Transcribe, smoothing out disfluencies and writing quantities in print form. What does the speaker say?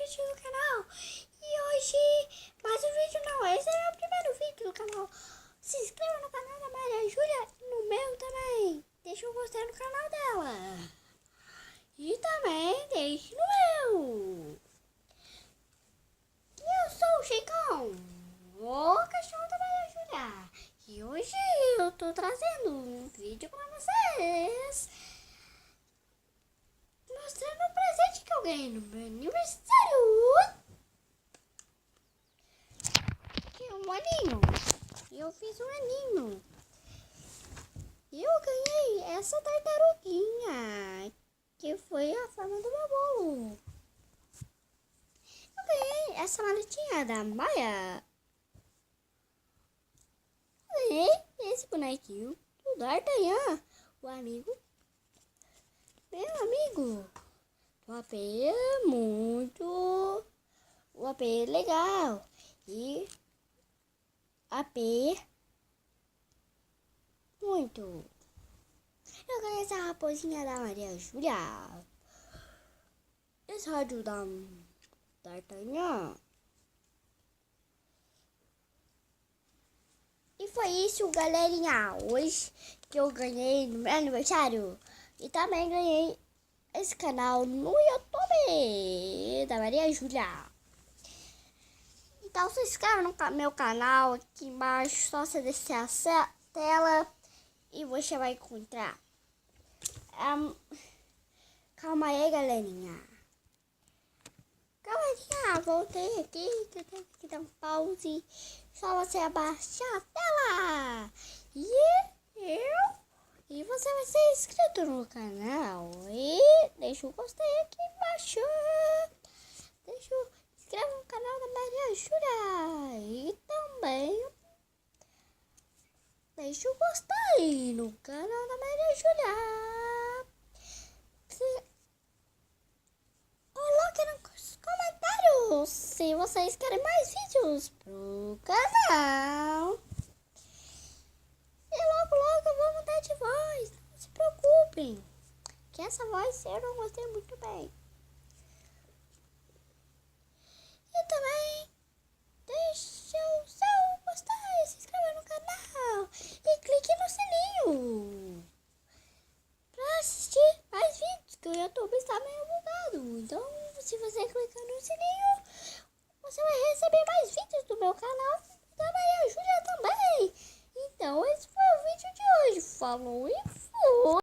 vídeo do canal. E hoje, mais um vídeo não, esse é o meu primeiro vídeo do canal. Se inscreva no canal da Maria Júlia e no meu também. Deixa um gostei no canal dela. E também deixe no meu. Eu sou o Chicão, o cachorro da Maria Júlia. E hoje eu tô trazendo um vídeo pra vocês, mostrando o presente que eu ganhei no meu aniversário. Que é um aninho. Eu fiz um aninho. Eu ganhei essa tartaruguinha, que foi a forma do meu bolo. Eu ganhei essa maletinha da Maia. Eu ganhei esse bonequinho do D'Artagnan, o amigo. Meu amigo. O AP é muito... O AP é legal. E... AP... Muito. Eu ganhei essa raposinha da Maria Júlia. Esse rádio da D'Artagnan. E foi isso, galerinha. Hoje que eu ganhei no meu aniversário. E também ganhei esse canal no YouTube da Maria Júlia. Então se inscreva no meu canal aqui embaixo. Só você descer a tela e você vai encontrar. Calma aí, galerinha. Galerinha, voltei aqui, que eu tenho que dar um pause. Só você abaixar a tela. E você vai ser inscrito no canal. E deixa o gostei aqui embaixo. Inscreva no canal da Maria Júlia. E também deixa o gostei no canal da Maria Júlia. Coloque nos comentários se vocês querem mais vídeos pro canal. E logo eu vou mudar de voz. Não se preocupem, que essa voz eu não gostei muito bem. E também deixa o seu gostei, se inscreva no canal e clique no sininho para assistir mais vídeos, que o YouTube está meio bugado. Então, se você clicar no sininho, você vai receber mais vídeos do meu canal e da Maria Júlia também. Então, esse foi o vídeo de hoje. Falou e